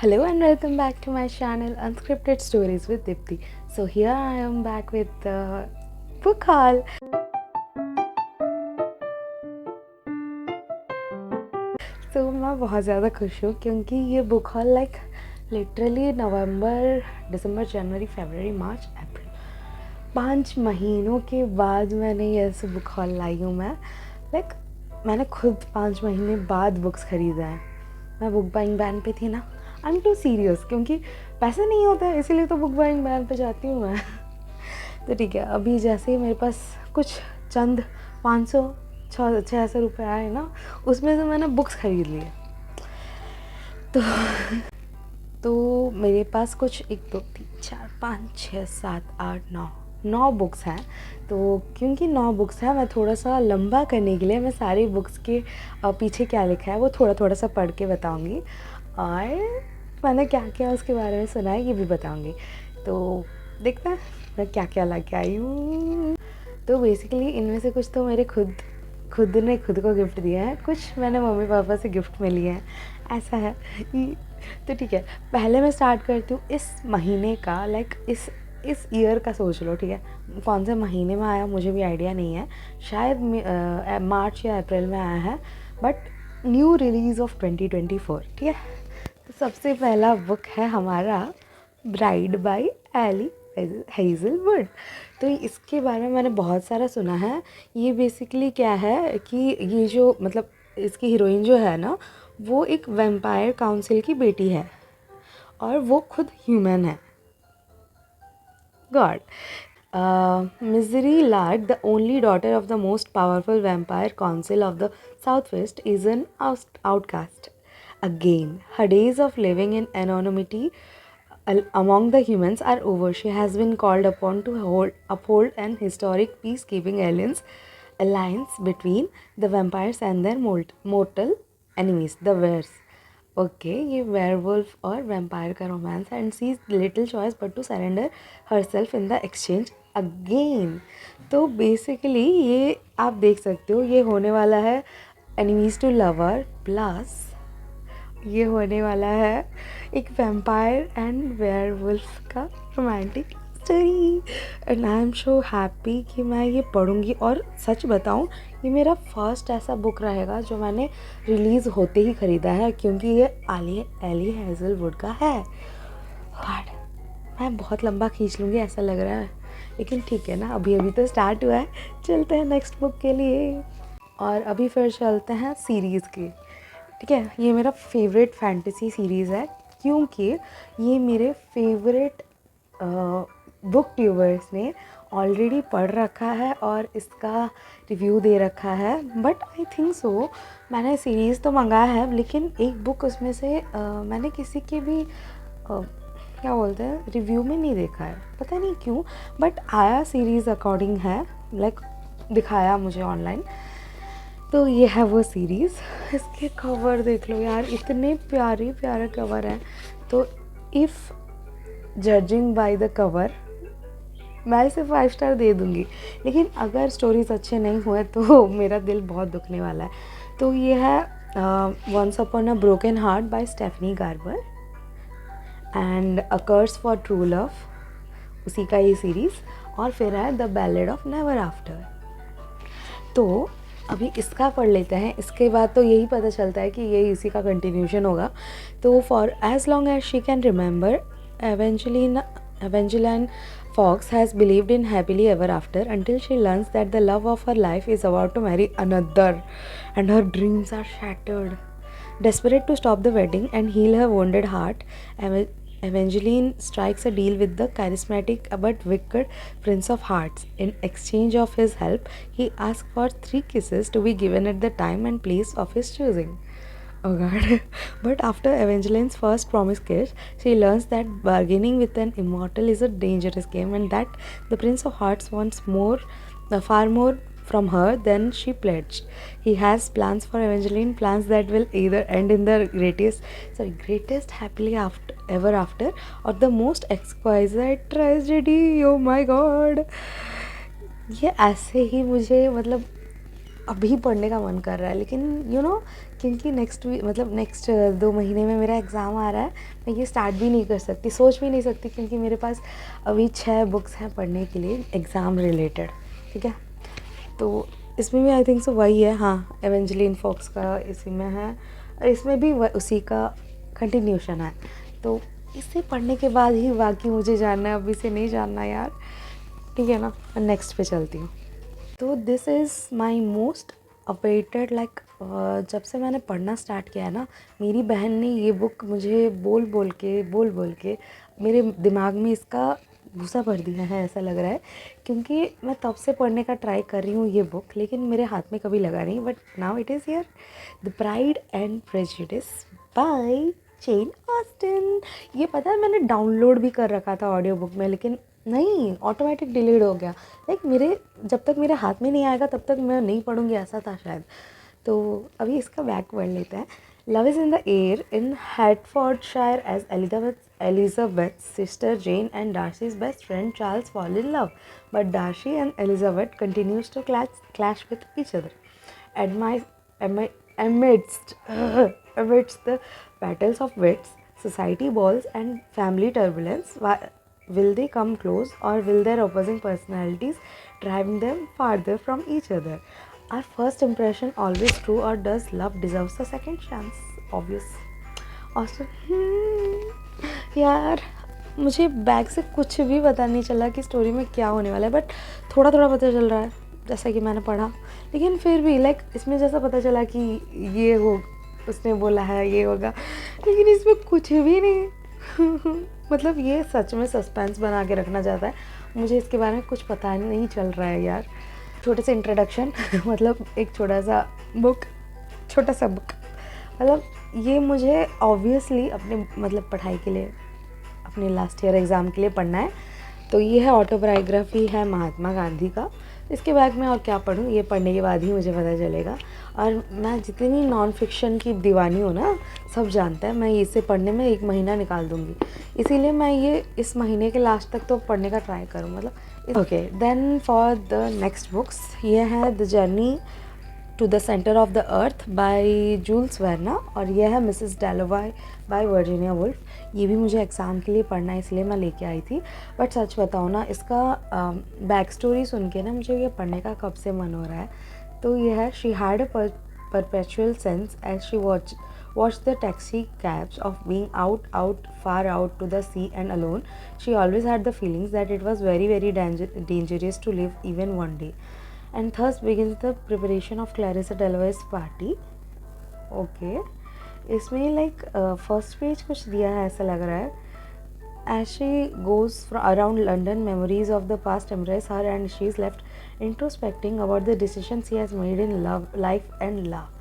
Hello and welcome back to my channel Unscripted Stories with Dipti. So here I am back with the book haul. तो मैं बहुत ज़्यादा खुश हूँ क्योंकि ये बुक हॉल लिटरली नवंबर, दिसंबर, जनवरी, फरवरी, मार्च, अप्रैल 5 महीनों के बाद मैंने ये ऐसे बुक हॉल लाई हूँ मैं। मैंने खुद 5 महीने बाद बुक्स ख़रीदा है। मैं बुक बाइंग बैन पे थी ना, आई एम टू सीरियस क्योंकि पैसे नहीं होते हैं, इसीलिए तो बुक बाइंग बैन पे जाती हूँ मैं। तो ठीक है, अभी जैसे ही मेरे पास कुछ चंद 500-600 रुपये आए ना, उसमें से मैंने बुक्स ख़रीद लिए। तो मेरे पास कुछ 1 2 3 4 5 6 7 8 9 बुक्स हैं। तो क्योंकि 9 बुक्स हैं, मैं थोड़ा सा लंबा करने के लिए मैं सारी बुक्स के पीछे क्या लिखा है वो थोड़ा सा पढ़ के बताऊंगी, और मैंने क्या क्या उसके बारे में सुना है ये भी बताऊंगी। तो देखते हैं मैं क्या क्या ला के आई हूँ। तो बेसिकली इनमें से कुछ तो मेरे खुद ने खुद को गिफ्ट दिया है, कुछ मैंने मम्मी पापा से गिफ्ट में लिए हैं, ऐसा है। तो ठीक है, पहले मैं स्टार्ट करती हूँ इस महीने का, इस ईयर का सोच लो, ठीक है। कौन से महीने में आया मुझे भी आइडिया नहीं है, शायद मार्च या अप्रैल में आया है, बट न्यू रिलीज़ ऑफ 2024, ठीक है। तो सबसे पहला बुक है हमारा ब्राइड बाय एली हेज़लवुड। तो इसके बारे में मैंने बहुत सारा सुना है। ये बेसिकली क्या है कि ये जो मतलब इसकी हीरोइन जो है ना, वो एक वैम्पायर काउंसिल की बेटी है और वो खुद ह्यूमन है। God. Misery Lark, the only daughter of the most powerful vampire council of the Southwest, is an outcast. Again, her days of living in anonymity among the humans are over. She has been called upon to uphold an historic peacekeeping alliance between the vampires and their mortal enemies, the Wers. Okay, ये werewolf और vampire का romance है, and see little choice but to surrender herself in the exchange again. तो basically ये आप देख सकते हो, ये होने वाला है एनिमीज टू लवर, प्लस ये होने वाला है एक वैम्पायर एंड वेयरवुल्फ का romantic story, and I am so happy कि मैं ये पढ़ूँगी। और सच बताऊँ, ये मेरा फर्स्ट ऐसा बुक रहेगा जो मैंने रिलीज़ होते ही ख़रीदा है, क्योंकि ये एली हेज़लवुड का है। गॉड, मैं बहुत लंबा खींच लूँगी ऐसा लग रहा है, लेकिन ठीक है ना, अभी तो स्टार्ट हुआ है, चलते हैं नेक्स्ट बुक के लिए। और अभी फिर चलते हैं सीरीज़ की, ठीक है। ये मेरा फेवरेट फैंटेसी सीरीज़ है क्योंकि ये मेरे फेवरेट बुक ट्यूबर्स ने ऑलरेडी पढ़ रखा है और इसका रिव्यू दे रखा है। बट आई थिंक सो मैंने सीरीज़ तो मंगाया है, लेकिन एक बुक उसमें से मैंने किसी के भी क्या बोलते हैं रिव्यू में नहीं देखा है, पता नहीं क्यों, बट आया सीरीज़ अकॉर्डिंग है, दिखाया मुझे ऑनलाइन। तो ये है वो सीरीज़। इसके कवर देख लो यार, इतने प्यारे कवर हैं। तो if judging by the cover मैं इसे 5 स्टार दे दूँगी, लेकिन अगर स्टोरीज अच्छे नहीं हुए तो मेरा दिल बहुत दुखने वाला है। तो ये है once upon a broken heart by Stephanie Garber and a curse for true love, उसी का ये सीरीज़। और फिर है the ballad of never after. तो अभी इसका पढ़ लेते हैं, इसके बाद तो यही पता चलता है कि ये इसी का कंटिन्यूशन होगा। तो for as long as she can remember, Evangeline Fox has believed in happily ever after until she learns that the love of her life is about to marry another, and her dreams are shattered. Desperate to stop the wedding and heal her wounded heart, Evangeline strikes a deal with the charismatic but wicked Prince of Hearts. In exchange of his help, he asks for 3 kisses to be given at the time and place of his choosing. Oh god. But after Evangeline's first promised kiss, she learns that bargaining with an immortal is a dangerous game, and that the Prince of Hearts wants far more from her than she pledged. He has plans for Evangeline, plans that will either end in the greatest happily ever after, or the most exquisite tragedy. Oh my god. ये ऐसे ही मुझे मतलब अभी पढ़ने का मन कर रहा है, लेकिन क्योंकि नेक्स्ट वीक मतलब नेक्स्ट 2 महीने में मेरा एग्ज़ाम आ रहा है, मैं ये स्टार्ट भी नहीं कर सकती, सोच भी नहीं सकती, क्योंकि मेरे पास अभी 6 बुक्स हैं पढ़ने के लिए एग्ज़ाम रिलेटेड। ठीक है, तो इसमें भी आई थिंक सो वही है, हाँ एवेंजलिन फॉक्स का इसी में है, और इसमें भी उसी का कंटिन्यूशन है। तो इसे पढ़ने के बाद ही बाकी मुझे जानना है, अभी से नहीं जानना यार। ठीक है ना, नेक्स्ट पे चलती हूँ। तो this is my most awaited like, जब से मैंने पढ़ना स्टार्ट किया है ना, मेरी बहन ने ये बुक मुझे बोल बोल के मेरे दिमाग में इसका भूसा भर दिया है, ऐसा लग रहा है, क्योंकि मैं तब से पढ़ने का ट्राई कर रही हूँ ये बुक, लेकिन मेरे हाथ में कभी लगा नहीं। But now it is here, the pride and prejudice by Jane Austen. ये पता है मैंने डाउनलोड भी कर रखा था ऑडियो बुक में, लेकिन नहीं, ऑटोमेटिक डिलीट हो गया। लाइक मेरे जब तक मेरे हाथ में नहीं आएगा तब तक मैं नहीं पढ़ूँगी, ऐसा था शायद। तो अभी इसका बैक पढ़ लेते हैं। Love is in the air in Hertfordshire as Elizabeth's sister Jane and Darcy's best friend Charles fall in love, but Darcy and Elizabeth continues to clash with each other. Amidst amidst the battles of wits, society balls, and family turbulence, will they come close, or will their opposing personalities drive them farther from each other? Are first impression always true, or does love deserves a second chance? Obvious. Austin, यार मुझे bag से कुछ भी पता नहीं चला कि story में क्या होने वाला है, बट थोड़ा थोड़ा पता चल रहा है जैसा कि मैंने पढ़ा। लेकिन फिर भी लाइक इसमें जैसा पता चला कि ये हो, उसने बोला है ये होगा, लेकिन इसमें कुछ भी नहीं। मतलब ये सच में सस्पेंस बना के रखना चाहता है, मुझे इसके बारे में कुछ पता नहीं चल रहा है यार। छोटे से इंट्रोडक्शन मतलब एक छोटा सा बुक मतलब ये मुझे ऑब्वियसली अपने मतलब पढ़ाई के लिए, अपने लास्ट ईयर एग्ज़ाम के लिए पढ़ना है। तो ये है ऑटोबायोग्राफी है महात्मा गांधी का। इसके बाद में और क्या पढूँ, ये पढ़ने के बाद ही मुझे पता चलेगा। और मैं जितनी नॉन फिक्शन की दीवानी हूँ ना, सब जानता है, मैं इसे पढ़ने में 1 महीना निकाल दूँगी। इसीलिए मैं ये इस महीने के लास्ट तक तो पढ़ने का ट्राई करूँ मतलब। Okay, then for the next books, ये है the journey to the centre of the earth by Jules Verne, और यह है Mrs Dalloway by Virginia Woolf. ये भी मुझे एग्ज़ाम के लिए पढ़ना है, इसलिए मैं लेके आई थी। बट सच बताऊँ ना, इसका बैक स्टोरी सुन के ना मुझे ये पढ़ने का कब से मन हो रहा है। तो ये है, she had a perpetual sense as she watched the taxi cabs of being far out to the sea and alone. She always had the feelings that it was very very dangerous to live even one day. And thus begins the preparation of Clarissa Delaware's party. Okay, इसमें like first page कुछ दिया है ऐसा लग रहा है। As she goes around London, memories of the past embrace her, and she is left introspecting about the decisions she has made in life and love.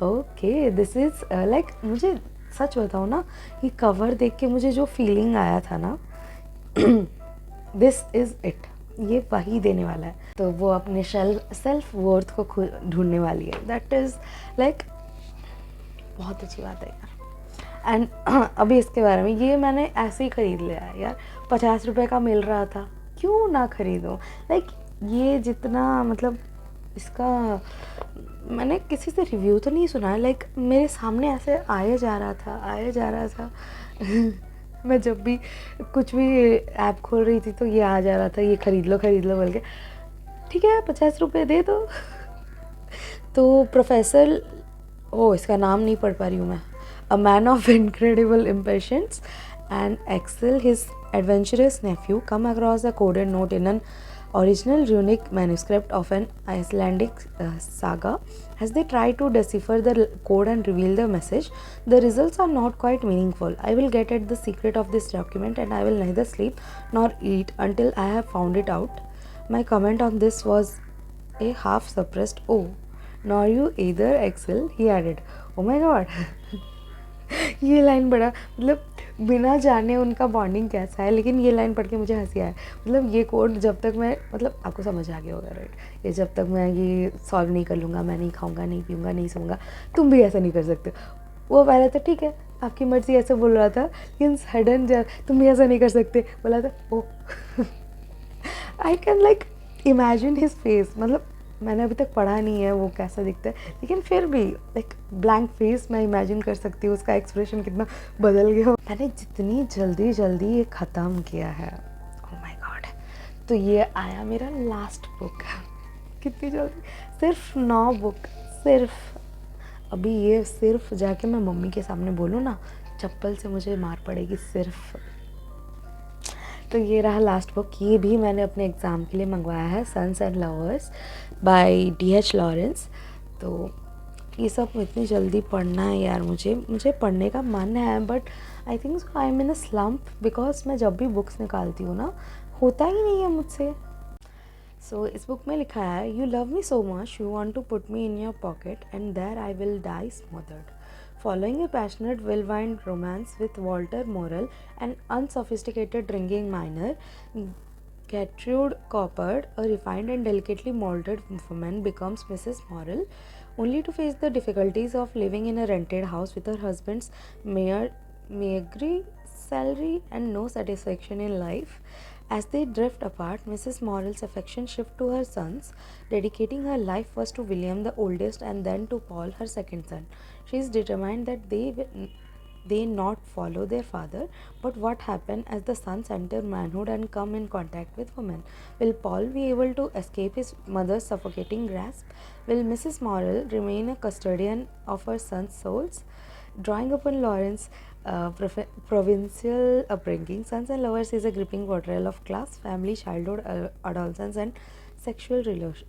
Okay, this is like, मुझे सच बताऊँ ना, ये कवर देख के मुझे जो feeling आया था ना, दिस इज़ इट, ये वही देने वाला है। तो वो अपने सेल्फ वर्थ को ढूंढने वाली है। दैट इज़ लाइक बहुत अच्छी बात है यार। एंड अभी इसके बारे में, ये मैंने ऐसे ही ख़रीद लिया है यार, 50 रुपये का मिल रहा था, क्यों ना ख़रीदूँ। लाइक ये जितना मतलब इसका मैंने किसी से रिव्यू तो नहीं सुना है, लाइक मेरे सामने ऐसे आया जा रहा था मैं जब भी कुछ भी ऐप खोल रही थी तो ये आ जा रहा था, ये ख़रीद लो बोल के। ठीक है, 50 रुपये दे दो। तो प्रोफेसर, इसका नाम नहीं पढ़ पा रही हूँ मैं। A man of incredible impatience and Axel, his adventurous nephew, come across a coded note in an original runic manuscript of an Icelandic saga. As they try to decipher the code and reveal the message, the results are not quite meaningful. I will get at the secret of this document, and I will neither sleep nor eat until I have found it out. My comment on this was a half suppressed "Oh, nor you either, Axel," he added. Oh my god. ये line बड़ा मतलब बिना जाने उनका bonding कैसा है, लेकिन ये लाइन पढ़ के मुझे हंसी आया। मतलब ये कोड जब तक मैं, मतलब आपको समझ आ गया होगा राइट, ये जब तक मैं ये सॉल्व नहीं कर लूँगा, मैं नहीं खाऊंगा, नहीं पीऊँगा, नहीं सोऊंगा, तुम भी ऐसा नहीं कर सकते। वो पहले तो ठीक है आपकी मर्जी ऐसे बोल रहा था, लेकिन सडन जब तुम भी ऐसा नहीं कर सकते बोला था, oh I can like imagine his face. मतलब मैंने अभी तक पढ़ा नहीं है वो कैसा दिखता है, लेकिन फिर भी लाइक ब्लैंक फेस मैं इमेजिन कर सकती हूँ उसका एक्सप्रेशन कितना बदल गया हो। मैंने जितनी जल्दी जल्दी ये ख़त्म किया है, ओह माय गॉड। तो ये आया मेरा लास्ट बुक, कितनी जल्दी, सिर्फ 9 बुक, सिर्फ। अभी ये सिर्फ जाके मैं मम्मी के सामने बोलूँ ना, चप्पल से मुझे मार पड़ेगी सिर्फ। तो ये रहा लास्ट बुक, ये भी मैंने अपने एग्ज़ाम के लिए मंगवाया है, sons and lovers by D.H. Lawrence. तो ये सब इतनी जल्दी पढ़ना है यार, मुझे पढ़ने का मन है, but I think so I am in a slump, because मैं जब भी बुक्स निकालती हूँ ना, होता ही नहीं है मुझसे। सो इस बुक में लिखा है, you love me so much you want to put me in your pocket and there I will die smothered. Following a passionate whirlwind romance with Walter Morrell, an unsophisticated drinking miner, Gertrude Coppard, a refined and delicately molded woman, becomes Mrs. Morrell, only to face the difficulties of living in a rented house with her husband's meagre salary and no satisfaction in life. As they drift apart, Mrs. Morrell's affection shifts to her sons, dedicating her life first to William, the oldest, and then to Paul, her second son. She is determined that they not follow their father, but what happens as the sons enter manhood and come in contact with women? Will Paul be able to escape his mother's suffocating grasp? Will Mrs. Morrell remain a custodian of her sons' souls? Drawing upon Lawrence's provincial upbringing, Sons and Lovers is a gripping portrayal of class, family, childhood, adolescence, and sexual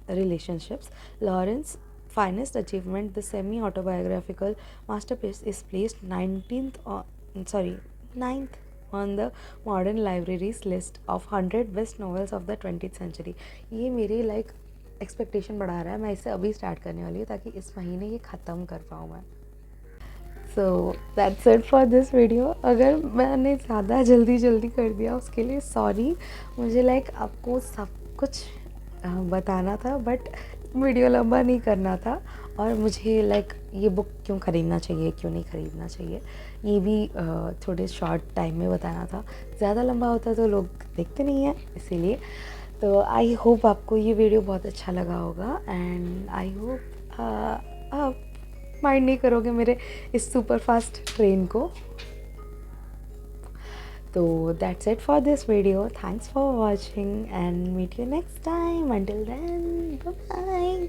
relationships. Lawrence's finest achievement, the semi-autobiographical masterpiece, is placed 9th on the Modern Library's list of 100 best novels of the 20th century. ये मेरी like expectation बढ़ा रहा है, मैं इसे अभी start करने वाली हूँ ताकि इस महीने ये ख़त्म कर पाऊँ मैं। So that's it for this video. अगर मैंने ज़्यादा जल्दी कर दिया उसके लिए सॉरी। मुझे लाइक आपको सब कुछ बताना था, बट वीडियो लंबा नहीं करना था, और मुझे लाइक ये बुक क्यों ख़रीदना चाहिए, क्यों नहीं ख़रीदना चाहिए, ये भी थोड़े शॉर्ट टाइम में बताना था। ज़्यादा लंबा होता तो लोग देखते नहीं हैं, इसीलिए। तो आई होप आपको ये वीडियो बहुत अच्छा लगा होगा, एंड आई होप आप माइंड नहीं करोगे मेरे इस सुपर फास्ट ट्रेन को। तो that's it for this video, thanks for watching and meet you next time, until then bye bye.